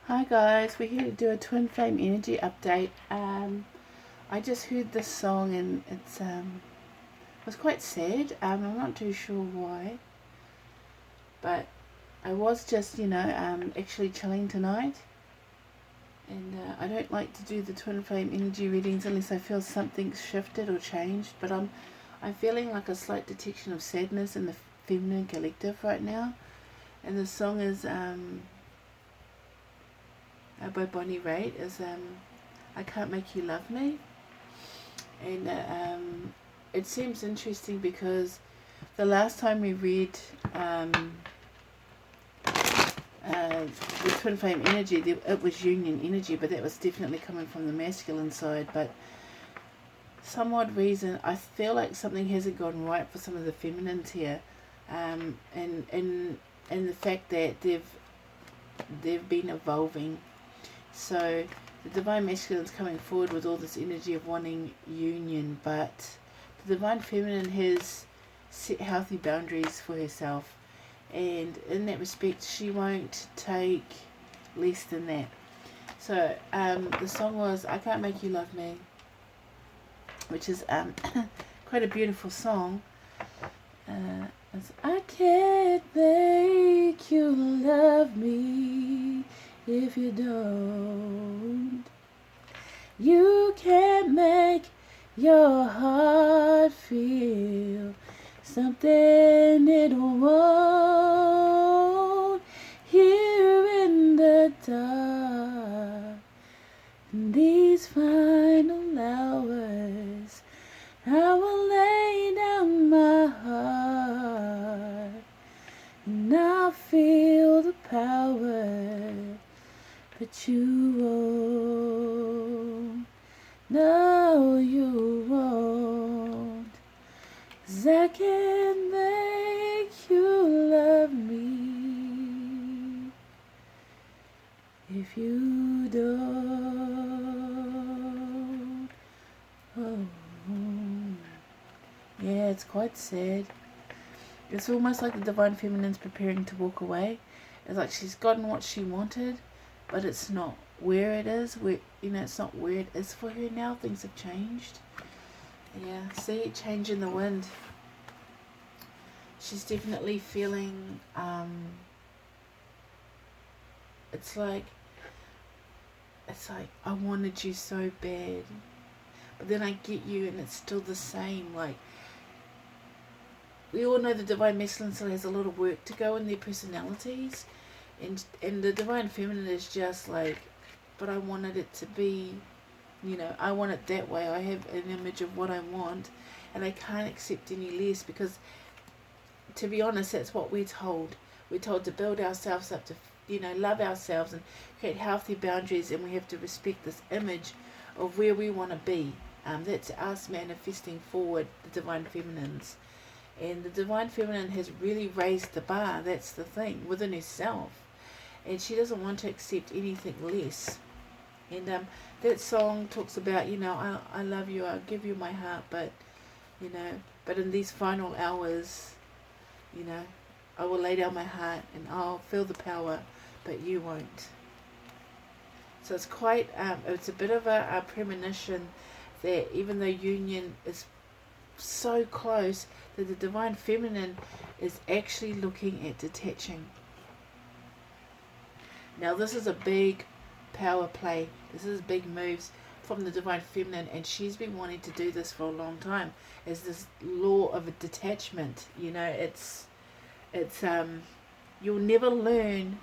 Hi guys, we're here to do a twin flame energy update. I just heard this song and it was quite sad. I'm not too sure why, but I was just actually chilling tonight, and I don't like to do the twin flame energy readings unless I feel something's shifted or changed. But I'm feeling like a slight detection of sadness in the feminine collective right now, and the song is by Bonnie Raitt is I Can't Make You Love Me. And it seems interesting because the last time we read the twin flame energy, it was union energy, but that was definitely coming from the masculine side. But some odd reason I feel like something hasn't gone right for some of the feminines here, and the fact that they've been evolving. So the divine masculine is coming forward with all this energy of wanting union, but the divine feminine has set healthy boundaries for herself, and in that respect she won't take less than that. So the song was I Can't Make You Love Me, which is quite a beautiful song. It's, I can't make you love me if you don't. You can't make your heart feel something it won't. Here in the dark, in these final hours, I will lay down my heart, and I'll feel the power, but you won't. No, you won't. 'Cause I can't make you love me if you don't. Oh. Yeah, it's quite sad. It's almost like the divine feminine's preparing to walk away. It's like she's gotten what she wanted, but it's not where it is. It's not where it is for her now. Things have changed. Yeah, see, change in the wind. She's definitely feeling. It's like I wanted you so bad, but then I get you, and it's still the same. Like, we all know the divine masculine still has a lot of work to go in their personalities, and the divine feminine is just like, but I wanted it to be, I want it that way. I have an image of what I want, and I can't accept any less, because to be honest, that's what we're told. We're told to build ourselves up, to love ourselves and create healthy boundaries, and we have to respect this image of where we want to be. That's us manifesting forward the divine feminines. And the divine feminine has really raised the bar, that's the thing, within herself. And she doesn't want to accept anything less. And that song talks about, I love you, I'll give you my heart, but in these final hours, I will lay down my heart and I'll feel the power, but you won't. So it's quite, it's a bit of a premonition that even though union is so close, that the divine feminine is actually looking at detaching. Now this is a big power play. This is big moves from the divine feminine, and she's been wanting to do this for a long time, as this law of a detachment. It's you'll never learn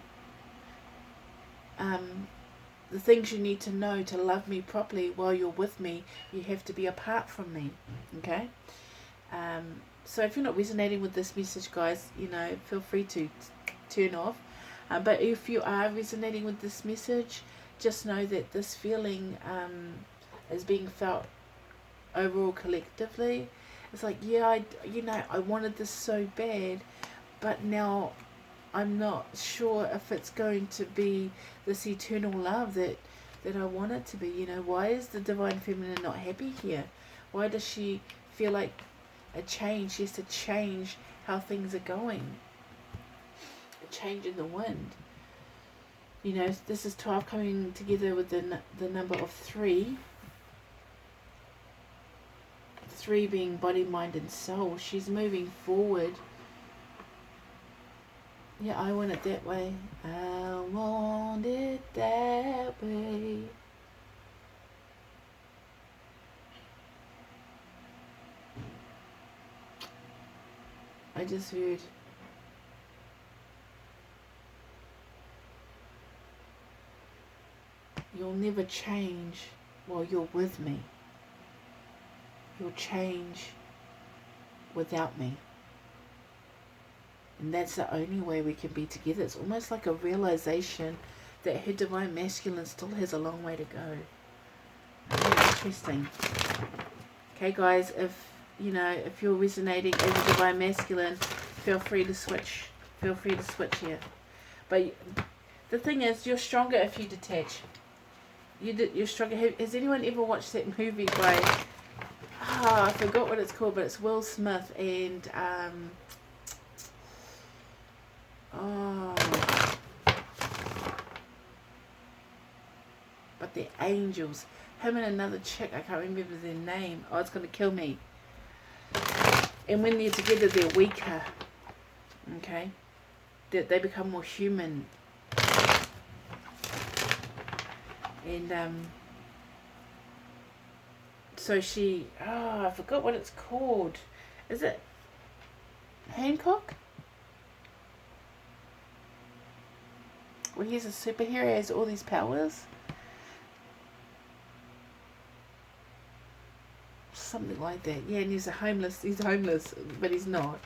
the things you need to know to love me properly while you're with me. You have to be apart from me. Okay. So if you're not resonating with this message, guys, feel free to turn off. But if you are resonating with this message, just know that this feeling is being felt overall collectively. It's like, yeah, I wanted this so bad, but now I'm not sure if it's going to be this eternal love that I want it to be. Why is the divine feminine not happy here? Why does she feel like a change? She has to change how things are going. A change in the wind. You know, this is 12 coming together with the number of 3. 3 being body, mind and soul. She's moving forward. Yeah, I want it that way. I want it that way. I just heard you'll never change while you're with me. You'll change without me. And that's the only way we can be together. It's almost like a realization that her divine masculine still has a long way to go. Very interesting. Okay, guys, if you're resonating as a divine masculine, feel free to switch. Feel free to switch here. But the thing is, you're stronger if you detach. You're stronger. Has anyone ever watched that movie by... I forgot what it's called, but it's Will Smith and... but they're angels. Him and another chick, I can't remember their name. Oh, it's going to kill me. And when they're together, they're weaker. Okay? They become more human. And, so she... I forgot what it's called. Is it Hancock? Well, he's a superhero, he has all these powers. Something like that. Yeah, and he's homeless, but he's not.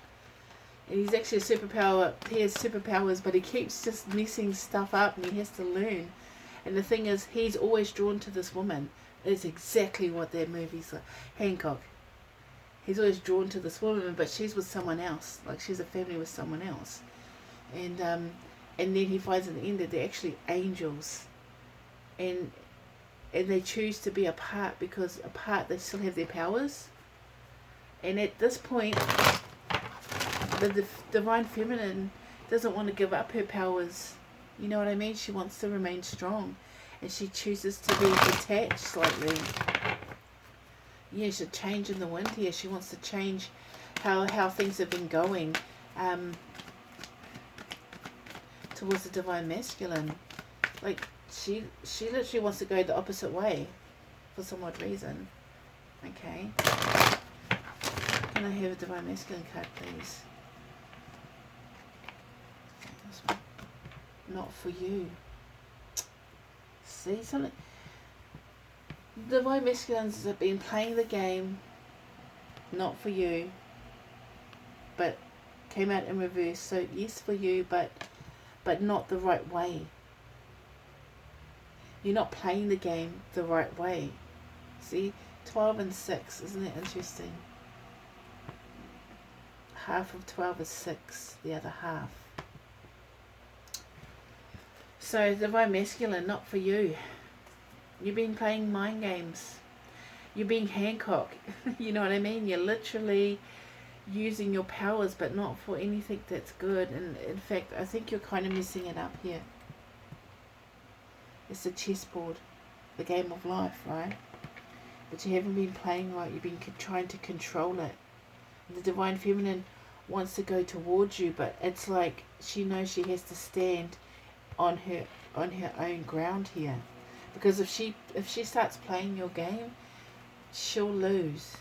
And he's actually a superpower. He has superpowers, but he keeps just messing stuff up and he has to learn. And the thing is, he's always drawn to this woman. It's exactly what that movie's like. Hancock. He's always drawn to this woman, but she's with someone else. Like, she's a family with someone else. And then he finds at the end that they're actually angels. And they choose to be apart because apart they still have their powers. And at this point, the divine feminine doesn't want to give up her powers. You know what I mean? She wants to remain strong. And she chooses to be detached slightly. Yeah, she's a change in the wind here. She wants to change how things have been going towards the divine masculine. Like, she literally wants to go the opposite way for some odd reason. Okay. Can I have a divine masculine card, please? This one. Not for you. See, something. Divine masculines have been playing the game, not for you, but came out in reverse. So yes for you, but not the right way. You're not playing the game the right way. See, 12 and 6, isn't it interesting? Half of 12 is 6, the other half. So, divine masculine, not for you. You've been playing mind games. You're being Hancock. You know what I mean? You're literally using your powers, but not for anything that's good. And in fact, I think you're kind of messing it up here. It's the chessboard, the game of life, right? But you haven't been playing right. You've been trying to control it. The divine feminine wants to go towards you, but it's like she knows she has to stand on her own ground here, because if she starts playing your game, she'll lose,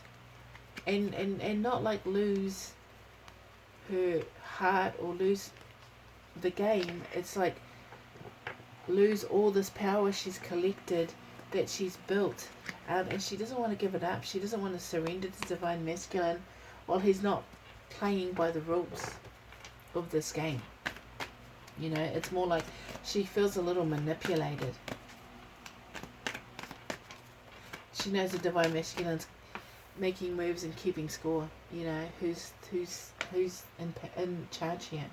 and not like lose her heart or lose the game. It's like lose all this power she's collected, that she's built, and she doesn't want to give it up. She doesn't want to surrender to divine masculine while he's not playing by the rules of this game. You know, it's more like she feels a little manipulated. She knows the divine masculine's making moves and keeping score. You know, who's in charge here?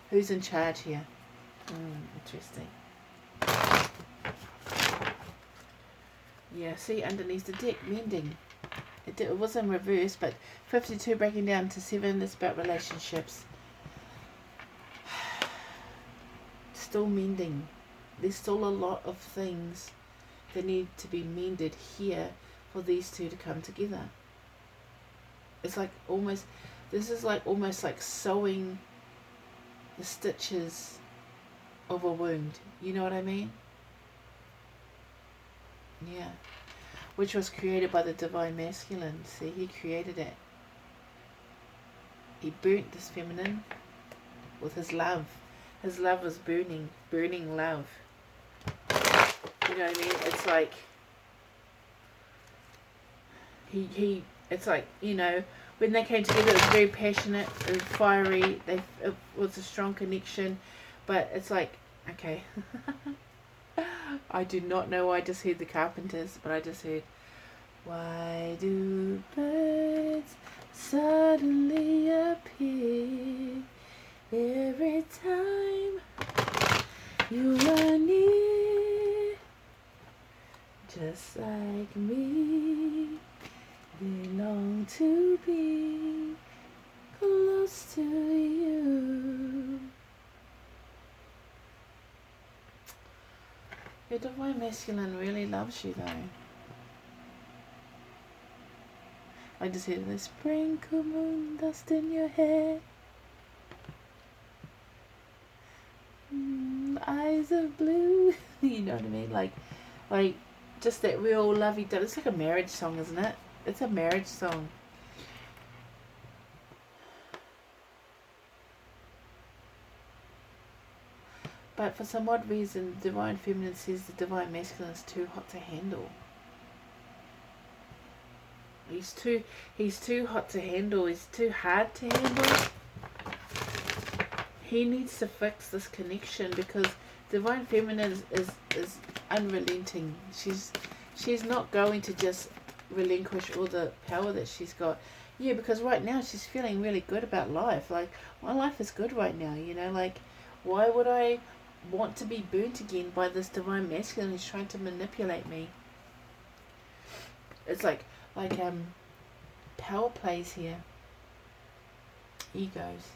Who's in charge here? Interesting. Yeah, see, underneath the deck, mending. It was in reverse, but 52 breaking down to 7. It's about relationships. Still mending. there's still a lot of things that need to be mended here for these two to come together. It's like almost, this is like almost like sewing the stitches of a wound. You know what I mean? Yeah. Which was created by the Divine Masculine. See, he created it. He burnt this feminine with his love. His love was burning, burning love. You know what I mean? It's like it's like, you know, when they came together, it was very passionate, it was fiery, it was a strong connection, but it's like, okay. I do not know why I just heard the Carpenters, but I just heard, why do birds suddenly appear every time you are near? Just like me, they long to be close to you. Your Divine Masculine really loves you, though. I just hear the sprinkle moon dust in your hair, eyes of blue. You know what I mean? Like just that real lovey-dovey. It's like a marriage song, isn't it? It's a marriage song. But for some odd reason, the Divine Feminine says the Divine Masculine is too hot to handle. He's too hot to handle. He's too hard to handle. He needs to fix this connection, because Divine Feminine is unrelenting. She's not going to just relinquish all the power that she's got. Yeah, because right now she's feeling really good about life. Like, my life is good right now, you know, like, why would I want to be burnt again by this Divine Masculine who's trying to manipulate me? It's like power plays here. Egos.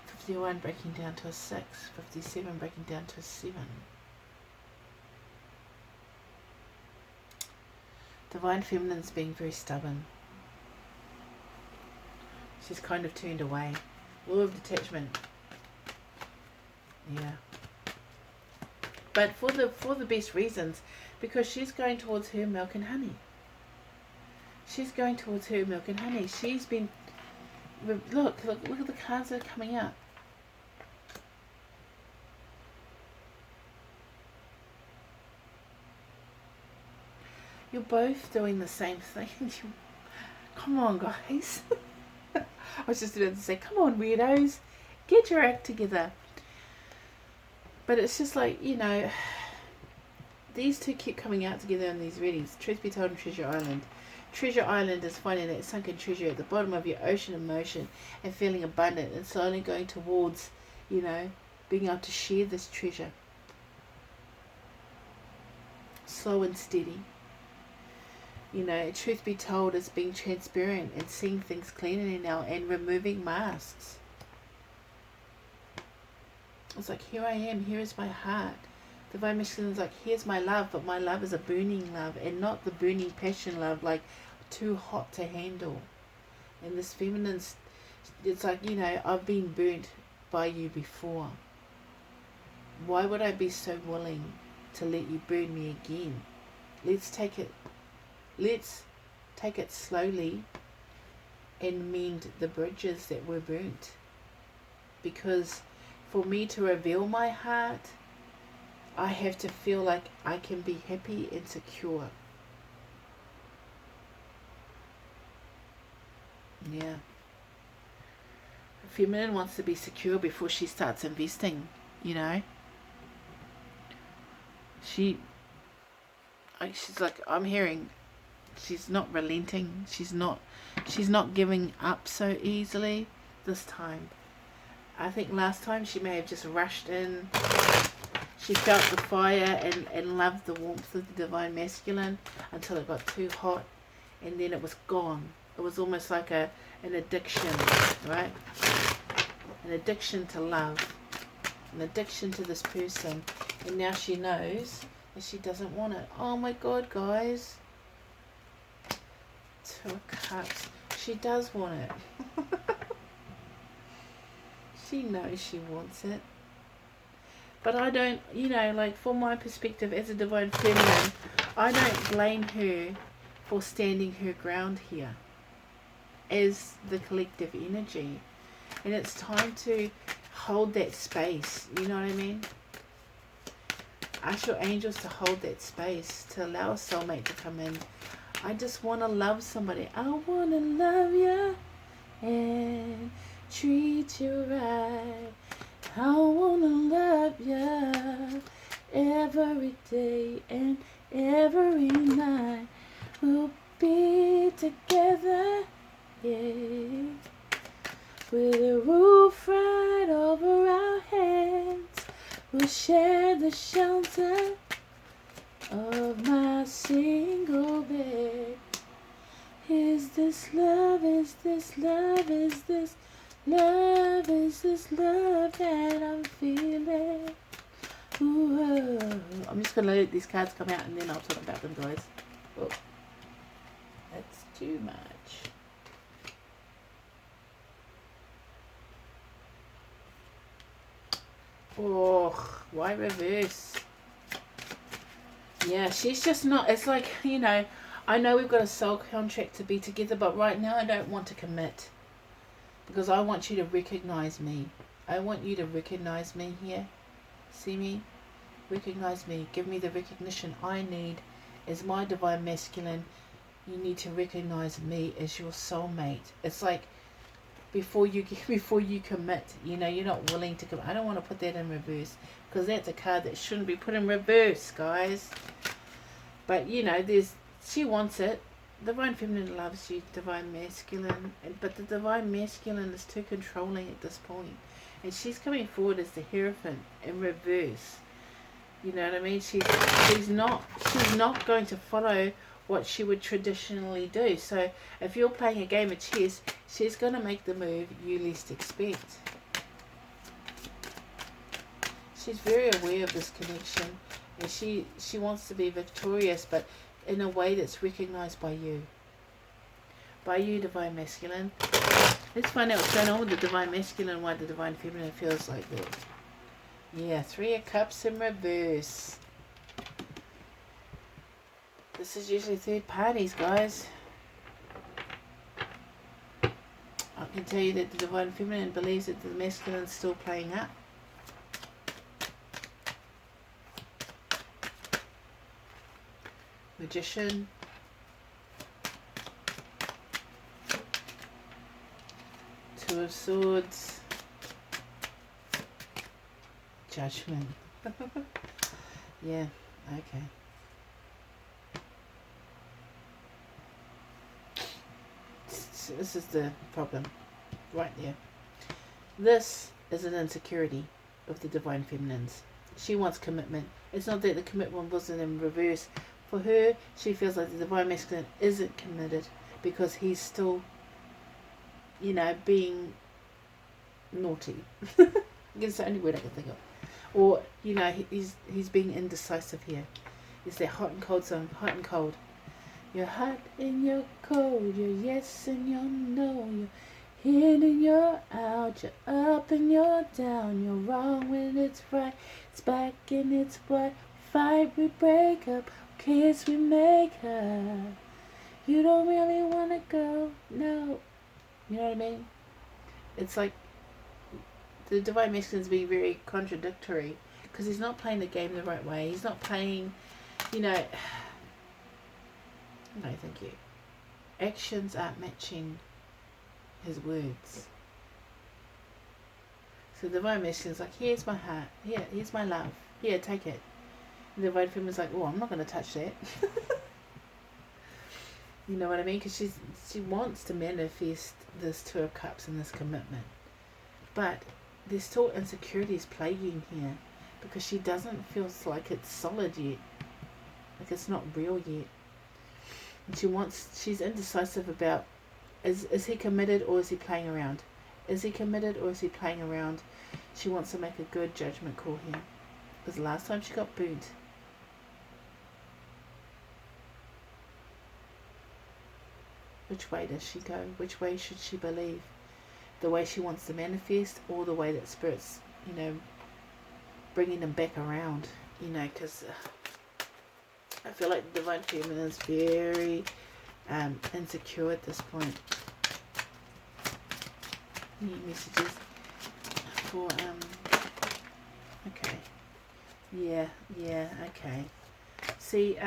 51 breaking down to a 6. 57 breaking down to a 7. Divine Feminine's being very stubborn. She's kind of turned away. Law of detachment. Yeah. But for the best reasons, because she's going towards her milk and honey. She's going towards her milk and honey. She's been, look at the cards that are coming out. You're both doing the same thing. Come on, guys. I was just about to say, come on, weirdos, get your act together. But it's just like, you know, these two keep coming out together in these readings. Truth be told, in Treasure Island. Treasure Island is finding that sunken treasure at the bottom of your ocean of emotion and feeling abundant and slowly going towards, you know, being able to share this treasure. Slow and steady. You know, truth be told, it's being transparent and seeing things clearly now and removing masks. It's like, here I am, here is my heart. Divine Masculine is like, here's my love, but my love is a burning love and not the burning passion love, like too hot to handle. And this feminine's, it's like, you know, I've been burnt by you before. Why would I be so willing to let you burn me again? Let's take it slowly and mend the bridges that were burnt. Because for me to reveal my heart, I have to feel like I can be happy and secure. Yeah. The feminine wants to be secure before she starts investing, you know. She's like, I'm hearing, she's not relenting. She's not giving up so easily this time. I think last time she may have just rushed in. She felt the fire and loved the warmth of the Divine Masculine until it got too hot, and then it was gone. It was almost like an addiction, right? an addiction to love, an addiction to this person, and now she knows that she doesn't want it. Oh my God, guys. Two of Cups. She does want it. She knows she wants it. But I don't, you know, like from my perspective as a divine feminine, I don't blame her for standing her ground here as the collective energy. And it's time to hold that space, you know what I mean? Ask your angels to hold that space, to allow a soulmate to come in. I just want to love somebody. I want to love you and treat you right. I want to love you every day and every night. We'll be together, yeah, with a roof right over our heads. We'll share the shelter of my single bed. Is this love? Is this love? Is this love? Is this love that I'm feeling? Ooh, I'm just going to let these cards come out and then I'll talk about them, guys. Oh, that's too much. Oh, why reverse? Yeah, she's just not, it's like, you know, I know we've got a soul contract to be together, but right now I don't want to commit. Because I want you to recognize me. I want you to recognize me here. See me? Recognize me. Give me the recognition I need as my divine masculine. You need to recognize me as your soulmate. It's like before you commit, you know, you're not willing to commit. I don't want to put that in reverse because that's a card that shouldn't be put in reverse, guys. But you know, she wants it. Divine feminine loves you, divine masculine, but the divine masculine is too controlling at this point, and she's coming forward as the Hierophant in reverse. You know what I mean? She's not going to follow what she would traditionally do. So if you're playing a game of chess, she's going to make the move you least expect. She's very aware of this connection, and she wants to be victorious, but in a way that's recognized by you. By you, divine masculine. Let's find out what's going on with the divine masculine, why the divine feminine feels like that. Yeah, 3 of Cups in reverse. This is usually third parties, guys. I can tell you that the divine feminine believes that the masculine is still playing up. Magician. Two of Swords. Judgment. Yeah, okay. So this is the problem right there. This is an insecurity of the divine feminines. She wants commitment. It's not that the commitment wasn't in reverse. For her, she feels like the divine masculine isn't committed because he's still, you know, being naughty. It's the only word I can think of. Or, you know, he's being indecisive here. It's that hot and cold song, hot and cold. You're hot and you're cold, you're yes and you're no, you're in and you're out, you're up and you're down, you're wrong when it's right, it's back and it's what, fight we break up, kiss we make her, you don't really want to go, no, you know what I mean? It's like the divine masculine's being very contradictory because he's not playing the game the right way, he's not playing, you know. No, thank you. Actions aren't matching his words. So the divine masculine's like, here's my heart. Here, here's my love. Here, take it. And the divine feminine's like, oh, I'm not going to touch that. You know what I mean? Because she wants to manifest this Two of Cups and this commitment. But there's still insecurities plaguing here because she doesn't feel like it's solid yet. Like it's not real yet. And she's indecisive about, is he committed or is he playing around? Is he committed or is he playing around? She wants to make a good judgment call here. Because last time she got burnt. Which way does she go? Which way should she believe? The way she wants to manifest, or the way that Spirit's, bringing them back around? Because I feel like the Divine Feminine is very insecure at this point. Need messages for okay. Yeah, okay. See,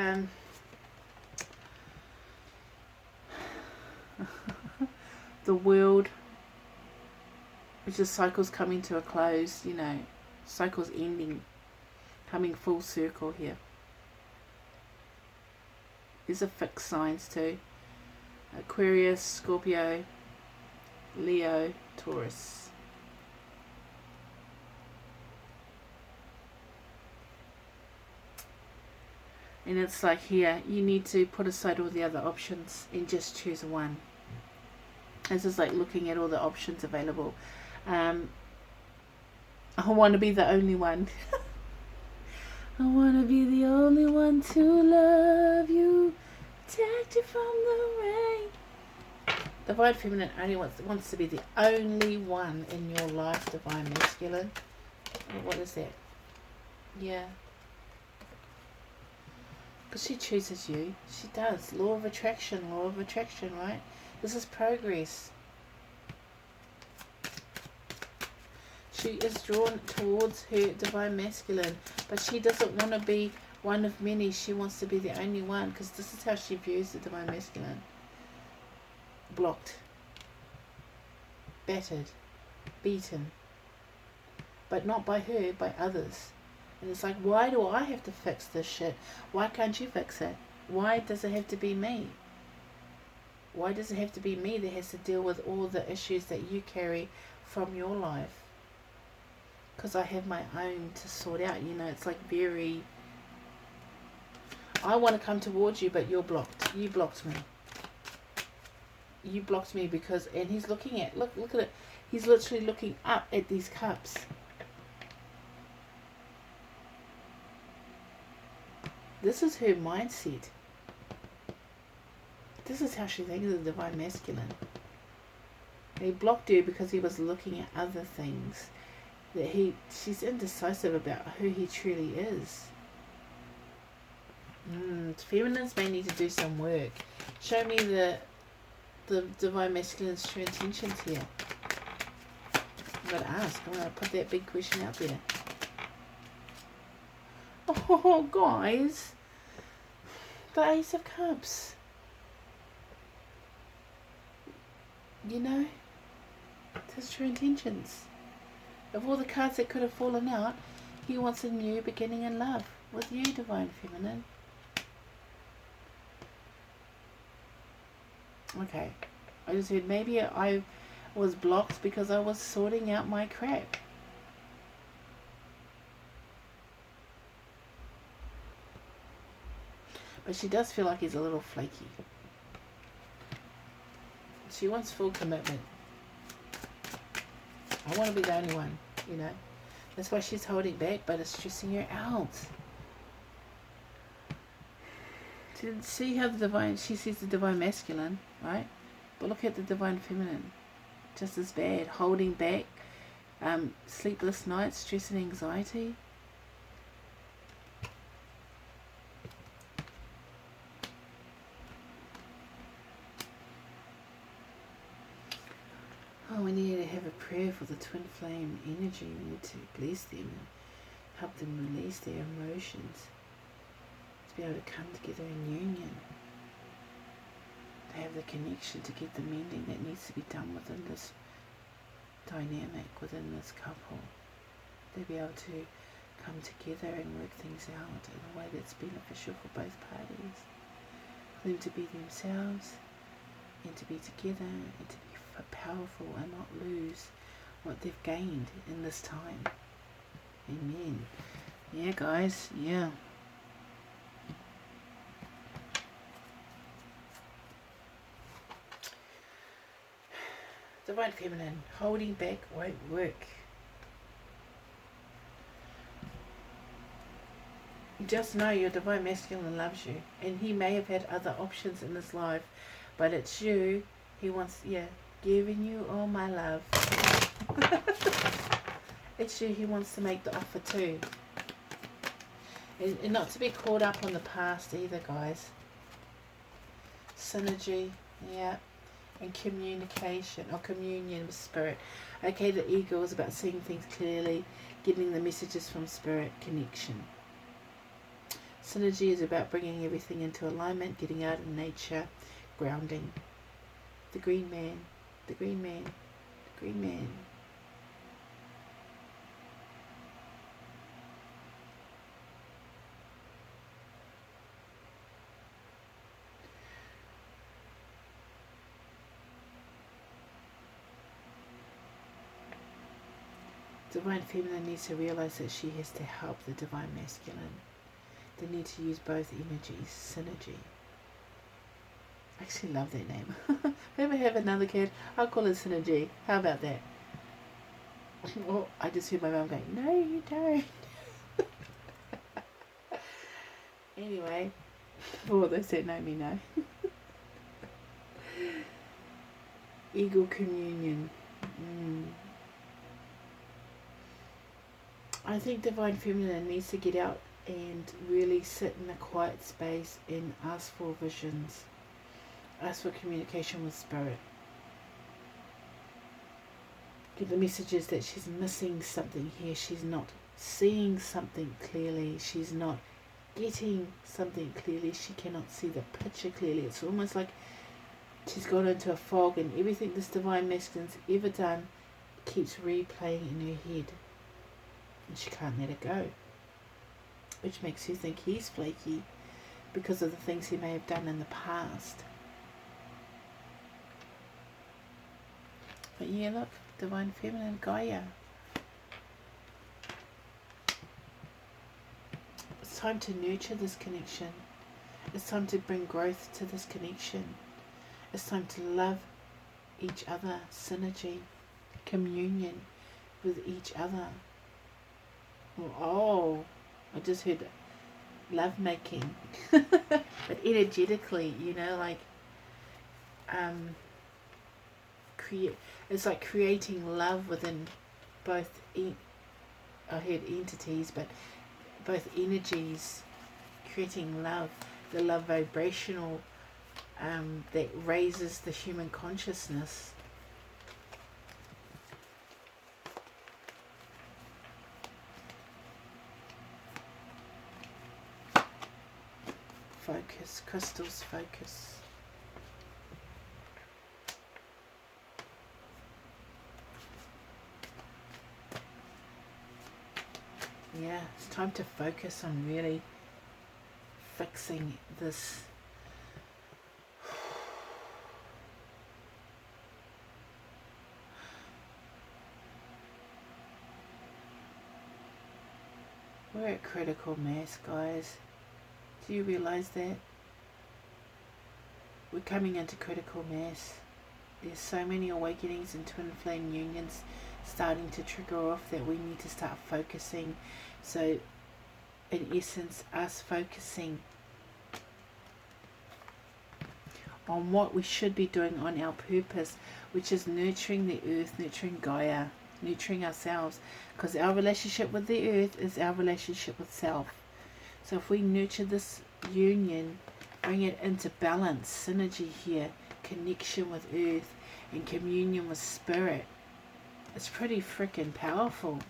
the world, which is cycles coming to a close, cycles ending, coming full circle here. These are fixed signs too. Aquarius, Scorpio, Leo, Taurus. And it's like here, you need to put aside all the other options and just choose one. This is like looking at all the options available. I want to be the only one. I want to be the only one to love you, protect you from the rain. Divine Feminine only wants to be the only one in your life, Divine Masculine. What is that? Yeah. Because she chooses you. She does. Law of attraction, right? This is progress. She is drawn towards her Divine Masculine, but she doesn't want to be one of many. She wants to be the only one, because this is how she views the Divine Masculine. Blocked, battered, beaten, but not by her, by others. And it's like, why do I have to fix this shit? Why can't you fix it? Why does it have to be me? Why does it have to be me that has to deal with all the issues that you carry from your life? Because I have my own to sort out. It's like very, I want to come towards you, but you're blocked. You blocked me. You blocked me because, and he's looking at, look at it. He's literally looking up at these cups. This is her mindset. This is how she thinks of the Divine Masculine. He blocked her because he was looking at other things. That she's indecisive about who he truly is. Feminines may need to do some work. Show me the Divine Masculine's true intentions here. I'm going to ask. I'm going to put that big question out there. Oh, guys. The Ace of Cups. His true intentions. Of all the cards that could have fallen out, he wants a new beginning in love with you, Divine Feminine. Okay. I just said maybe I was blocked because I was sorting out my crap. But she does feel like he's a little flaky. She wants full commitment. I want to be the only one, That's why she's holding back, but it's stressing her out. To see how she sees the Divine Masculine, right? But look at the Divine Feminine. Just as bad. Holding back. Sleepless nights, stress and anxiety. Oh, we need to have a prayer for the twin flame energy. We need to bless them and help them release their emotions. To be able to come together in union. To have the connection, to get the mending that needs to be done within this dynamic, within this couple. To be able to come together and work things out in a way that's beneficial for both parties. For them to be themselves and to be together and to be powerful and not lose what they've gained in this time. Amen. Yeah, guys. Yeah. Divine Feminine, holding back won't work. Just know your Divine Masculine loves you, and he may have had other options in his life, but it's you. He wants, giving you all my love. It's you he wants to make the offer to. And not to be caught up on the past either, guys. Synergy, and communication or communion with spirit. Okay, the ego is about seeing things clearly, getting the messages from spirit, connection. Synergy is about bringing everything into alignment, getting out in nature, grounding. The green man, the green man, the green man. Divine Feminine needs to realize that she has to help the Divine Masculine. They need to use both energies, synergy. I actually love that name. If I ever have another kid, I'll call it Synergy. How about that? Oh, I just heard my mum going, no you don't. Anyway, for those that know me know. Eagle communion. I think Divine Feminine needs to get out and really sit in a quiet space and ask for visions. Ask for communication with spirit. Give the messages that she's missing something here. She's not seeing something clearly. She's not getting something clearly. She cannot see the picture clearly. It's almost like she's gone into a fog, and everything this Divine Masculine's ever done keeps replaying in her head. And she can't let it go. Which makes you think he's flaky because of the things he may have done in the past. But yeah, look, Divine Feminine Gaia. It's time to nurture this connection. It's time to bring growth to this connection. It's time to love each other, synergy, communion with each other. Oh, I just heard love making. But energetically, like it's like creating love within both I heard entities, but both energies, creating love, the love vibrational that raises the human consciousness. Focus, crystals, focus. Yeah, it's time to focus on really fixing this. We're at critical mass, guys. Do you realize that? We're coming into critical mass. There's so many awakenings and twin flame unions starting to trigger off that we need to start focusing. So in essence, us focusing on what we should be doing on our purpose, which is nurturing the earth, nurturing Gaia, nurturing ourselves, because our relationship with the earth is our relationship with self. So if we nurture this union, bring it into balance, synergy here, connection with earth and communion with spirit, it's pretty freaking powerful.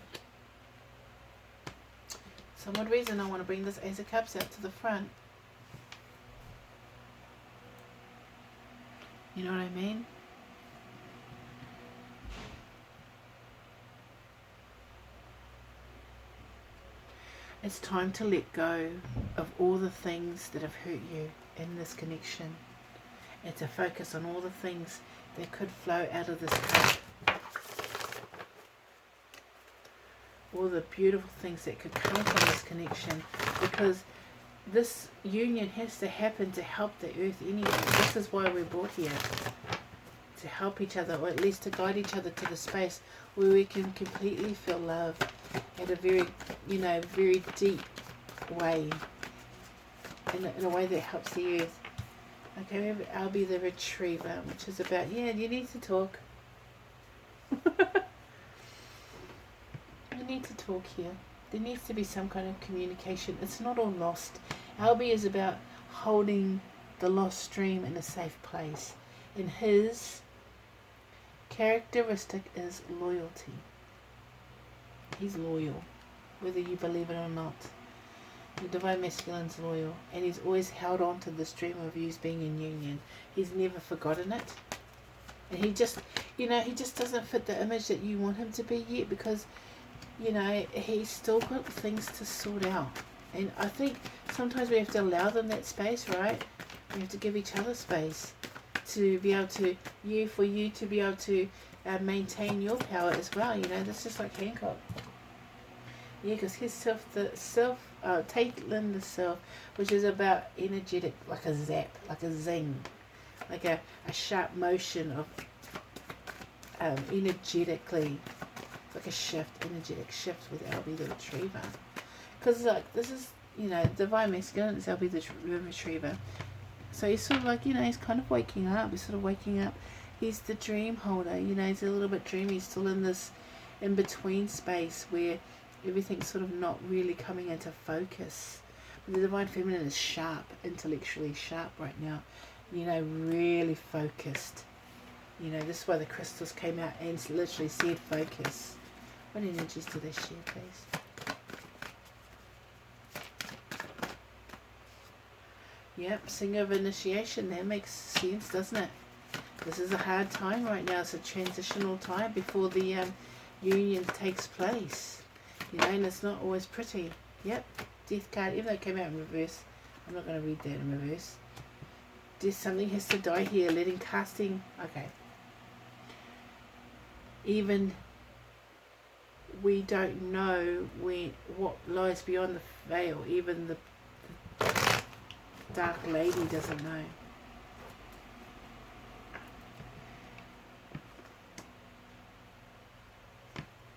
For some odd reason I want to bring this Ace of Cups out to the front. You know what I mean? It's time to let go of all the things that have hurt you in this connection, and to focus on all the things that could flow out of this cup. All the beautiful things that could come from this connection, because this union has to happen to help the earth anyway. This is why we're brought here. to help each other, or at least to guide each other to the space where we can completely feel love at a very, very deep way, in a way that helps the earth. Okay, I'll be the retriever, which is about, you need to talk. You need to talk here. There needs to be some kind of communication. It's not all lost. Albie is about holding the lost stream in a safe place. And his characteristic is loyalty. He's loyal, whether you believe it or not. The Divine Masculine's loyal, and he's always held on to the stream of yous being in union. He's never forgotten it. And he just doesn't fit the image that you want him to be yet, because he's still got things to sort out. And I think sometimes we have to allow them that space, right? We have to give each other space to be able to, for you to be able to maintain your power as well. That's just like Hancock. Yeah, because his Taitlan the self, which is about energetic, like a zap, like a zing, like a sharp motion of energetically, like a shift, energetic shift with Albie the retriever. Because this is, Divine Masculine is Albie the retriever. So he's sort of like, he's kind of waking up. He's sort of waking up. He's the dream holder. He's a little bit dreamy. He's still in this in-between space where everything's sort of not really coming into focus. But the Divine Feminine is sharp, intellectually sharp right now. Really focused. This is why the crystals came out and literally said focus. What energies do they share, please? Yep, Singer of Initiation. That makes sense, doesn't it? This is a hard time right now. It's a transitional time before the union takes place. And it's not always pretty. Yep, Death card, even though it came out in reverse. I'm not going to read that in reverse. Something has to die here. Letting casting. Okay. Even we don't know what lies beyond the veil. Even the Dark Lady doesn't know.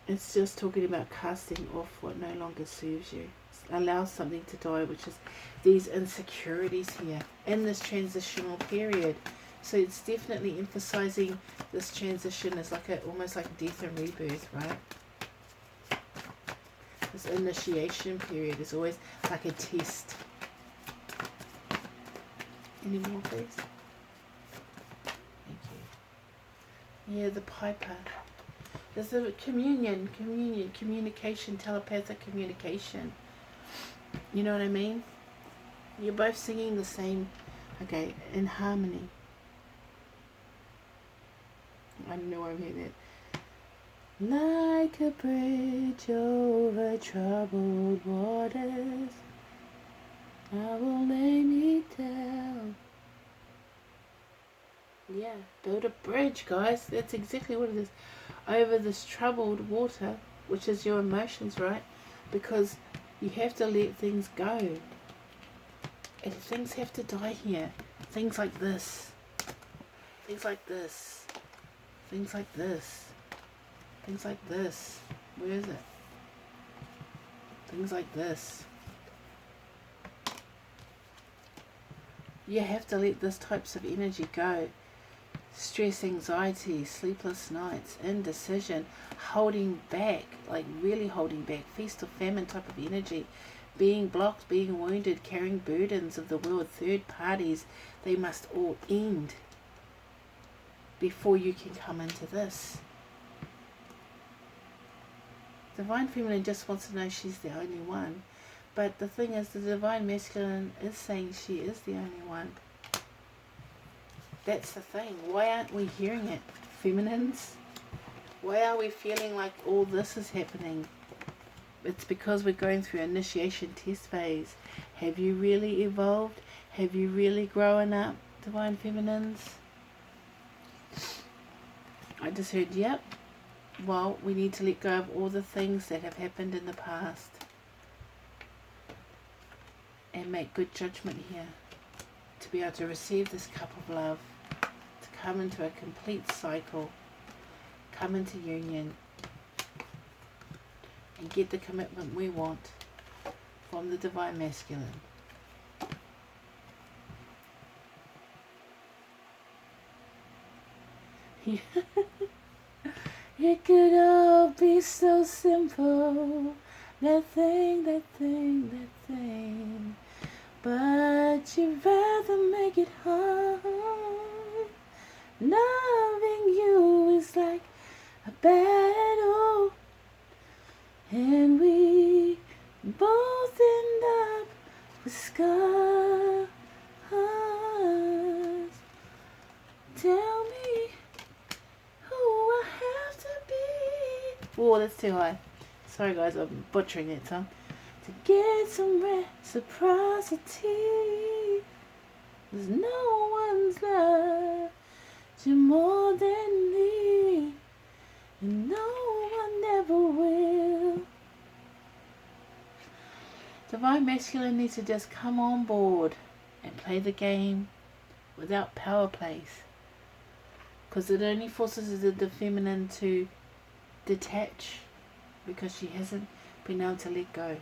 It's just talking about casting off what no longer serves you. Allow something to die, which is these insecurities here in this transitional period. So it's definitely emphasizing this transition as almost like death and rebirth, right? This initiation period is always like a test. Any more, please? Thank you. Yeah, the Piper. There's a communication, telepathic communication. You know what I mean? You're both singing the same, in harmony. I know I'm hearing it. Like a bridge over troubled waters, I will lay me down. Yeah, build a bridge, guys. That's exactly what it is. Over this troubled water, which is your emotions, right? Because you have to let things go. And things have to die here. Things like this. Things like this. Things like this. Things like this. Where is it? Things like this. You have to let this types of energy go. Stress, anxiety, sleepless nights, indecision, holding back, like really holding back, feast or famine type of energy, being blocked, being wounded, carrying burdens of the world, third parties, they must all end before you can come into this. Divine Feminine just wants to know she's the only one. But the thing is, the Divine Masculine is saying she is the only one. That's the thing. Why aren't we hearing it, feminines? Why are we feeling like all this is happening? It's because we're going through initiation test phase. Have you really evolved? Have you really grown up, Divine Feminines? I just heard, yep. Well, we need to let go of all the things that have happened in the past. And make good judgment here. To be able to receive this cup of love. To come into a complete cycle, come into union, and get the commitment we want from the Divine Masculine. It could all be so simple, that thing, that thing, that thing. But you'd rather make it hard. Loving you is like a battle, and we both end up with scars. Tell me who I have to be. Oh, that's too high. Sorry guys, I'm butchering it, huh? To get some reciprocity. There's no one's love you more than me, and no one ever will. Divine Masculine needs to just come on board and play the game without power plays, because it only forces the feminine to detach because she hasn't been able to let go.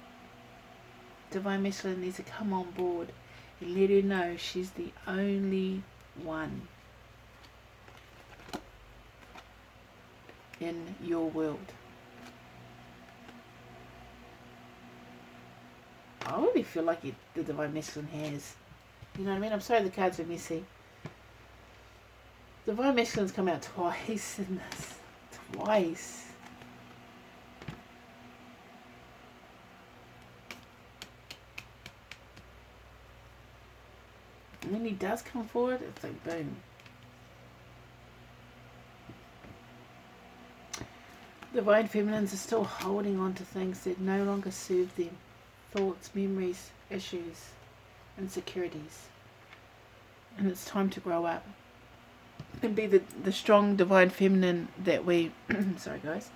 Divine Masculine needs to come on board and let her know she's the only one in your world. I really feel like the Divine Masculine has. You know what I mean? I'm sorry the cards are messy. The Divine Masculine's come out twice in this. Twice. And when he does come forward, it's like boom. Divine Feminines are still holding on to things that no longer serve them. Thoughts, memories, issues, insecurities. And it's time to grow up and be the strong Divine Feminine that we, sorry guys,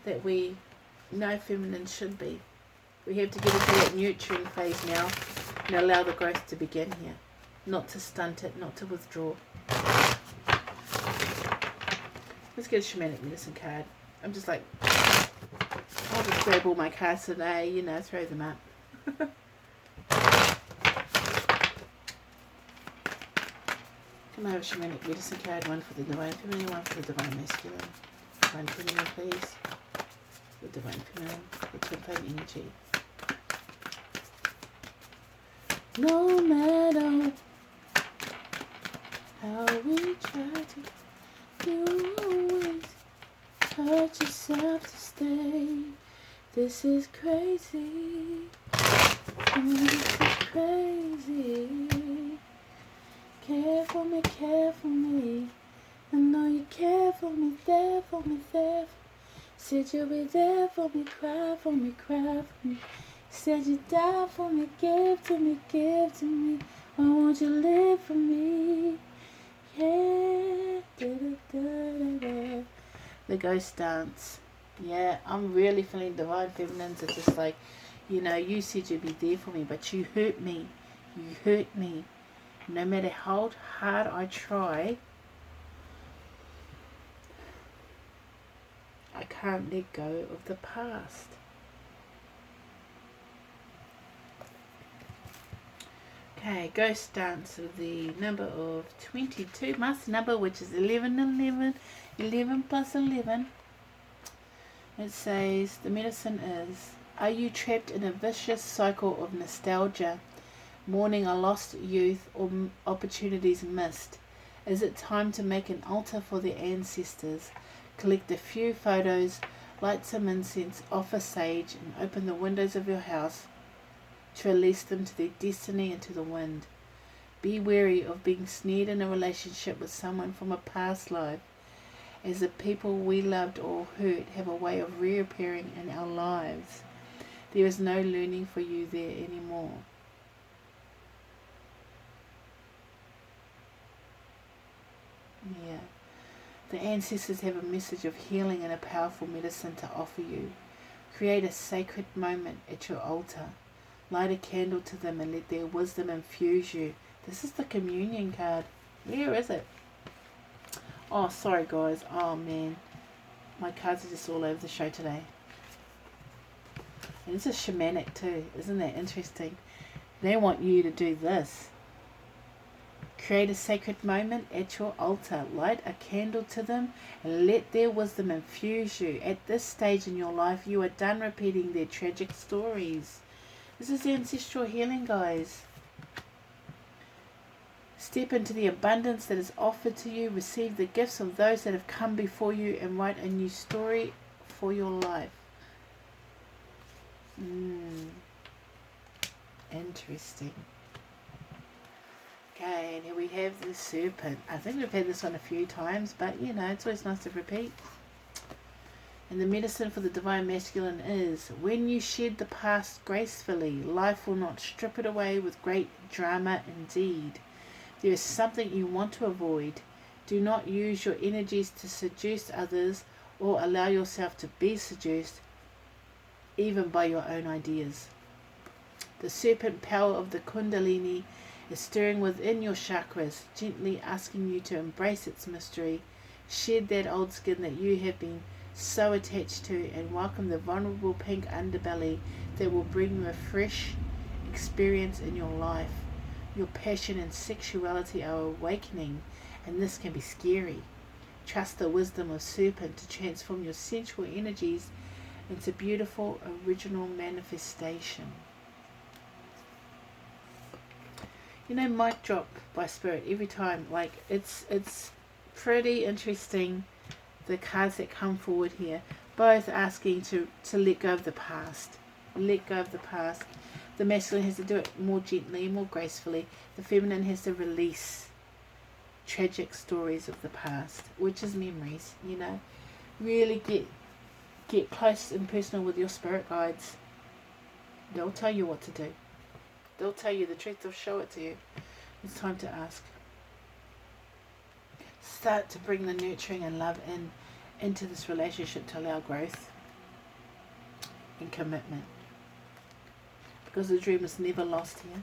that we know feminine should be. We have to get into that nurturing phase now and allow the growth to begin here. Not to stunt it, not to withdraw. Let's get a shamanic medicine card. I'm just like, I'll just grab all my cards today, you know, throw them up. Can I have a shamanic medicine card? One for the Divine Feminine, one for the Divine Masculine. Divine Feminine, please. The Divine Feminine, the TWINFLAME ENERGY. No matter how we try to, you always hurt yourself to stay. This is crazy. Oh, this is crazy. Care for me, care for me. I know you care for me, there for me, there for me. Said you'll be there for me, cry for me, cry for me. Said you die for me, give to me, give to me. Why won't you live for me? Yeah, da, da, da, da, da. The ghost dance. Yeah, I'm really feeling Divine Feminines are just like, you know, you said you'd be there for me, but you hurt me. You hurt me. No matter how hard I try, I can't let go of the past. Okay, ghost dance with the number of 22, master number, which is 11, 11, 11 plus 11. It says, the medicine is, are you trapped in a vicious cycle of nostalgia, mourning a lost youth or opportunities missed? Is it time to make an altar for the ancestors, collect a few photos, light some incense, offer sage, and open the windows of your house to release them to their destiny and to the wind? Be wary of being snared in a relationship with someone from a past life, as the people we loved or hurt have a way of reappearing in our lives. There is no learning for you there anymore. Yeah. The ancestors have a message of healing and a powerful medicine to offer you. Create a sacred moment at your altar. Light a candle to them and let their wisdom infuse you. This is the communion card. Where is it? Oh, sorry guys. Oh man. My cards are just all over the show today. And this is shamanic too. Isn't that interesting? They want you to do this. Create a sacred moment at your altar. Light a candle to them and let their wisdom infuse you. At this stage in your life, you are done repeating their tragic stories. This is the ancestral healing, guys. Step into the abundance that is offered to you. Receive the gifts of those that have come before you and write a new story for your life. Interesting. Okay, and here we have the serpent. I think we've had this one a few times, but you know, it's always nice to repeat. And the medicine for the divine masculine is, when you shed the past gracefully, life will not strip it away with great drama indeed. There is something you want to avoid. Do not use your energies to seduce others or allow yourself to be seduced, even by your own ideas. The serpent power of the Kundalini is stirring within your chakras, gently asking you to embrace its mystery, shed that old skin that you have been so attached to, and welcome the vulnerable pink underbelly that will bring you a fresh experience in your life. Your passion and sexuality are awakening, and this can be scary. Trust the wisdom of serpent to transform your sensual energies into beautiful original manifestation. You know, mic drop by spirit every time. Like it's pretty interesting, the cards that come forward here, both asking to let go of the past. Let go of the past. The masculine has to do it more gently, more gracefully. The feminine has to release tragic stories of the past, which is memories, you know. Really get close and personal with your spirit guides. They'll tell you what to do. They'll tell you the truth. They'll show it to you. It's time to ask. Start to bring the nurturing and love into this relationship to allow growth and commitment. Because the dream was never lost here.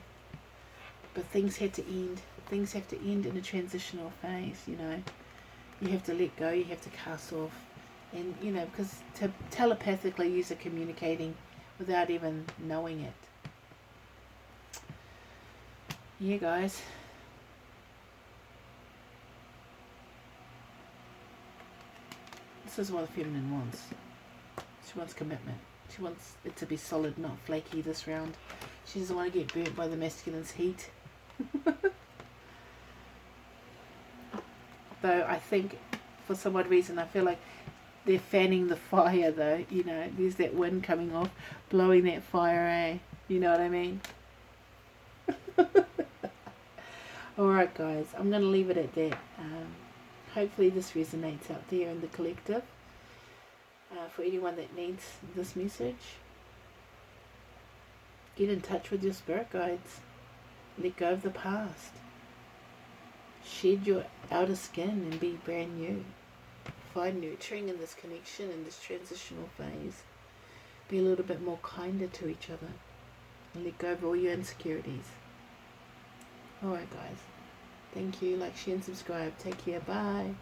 But things had to end. Things have to end in a transitional phase, you know. You have to let go. You have to cast off. And, you know, because telepathically you're communicating without even knowing it. Yeah, guys. This is what the feminine wants. She wants commitment. She wants it to be solid, not flaky this round. She doesn't want to get burnt by the masculine's heat. Though I think, for some odd reason, I feel like they're fanning the fire though. You know, there's that wind coming off, blowing that fire, eh? You know what I mean? Alright guys, I'm going to leave it at that. Hopefully this resonates out there in the collective. For anyone that needs this message, get in touch with your spirit guides. Let go of the past. Shed your outer skin and be brand new. Find nurturing in this connection, in this transitional phase. Be a little bit more kinder to each other. And let go of all your insecurities. Alright guys. Thank you. Like, share and subscribe. Take care. Bye.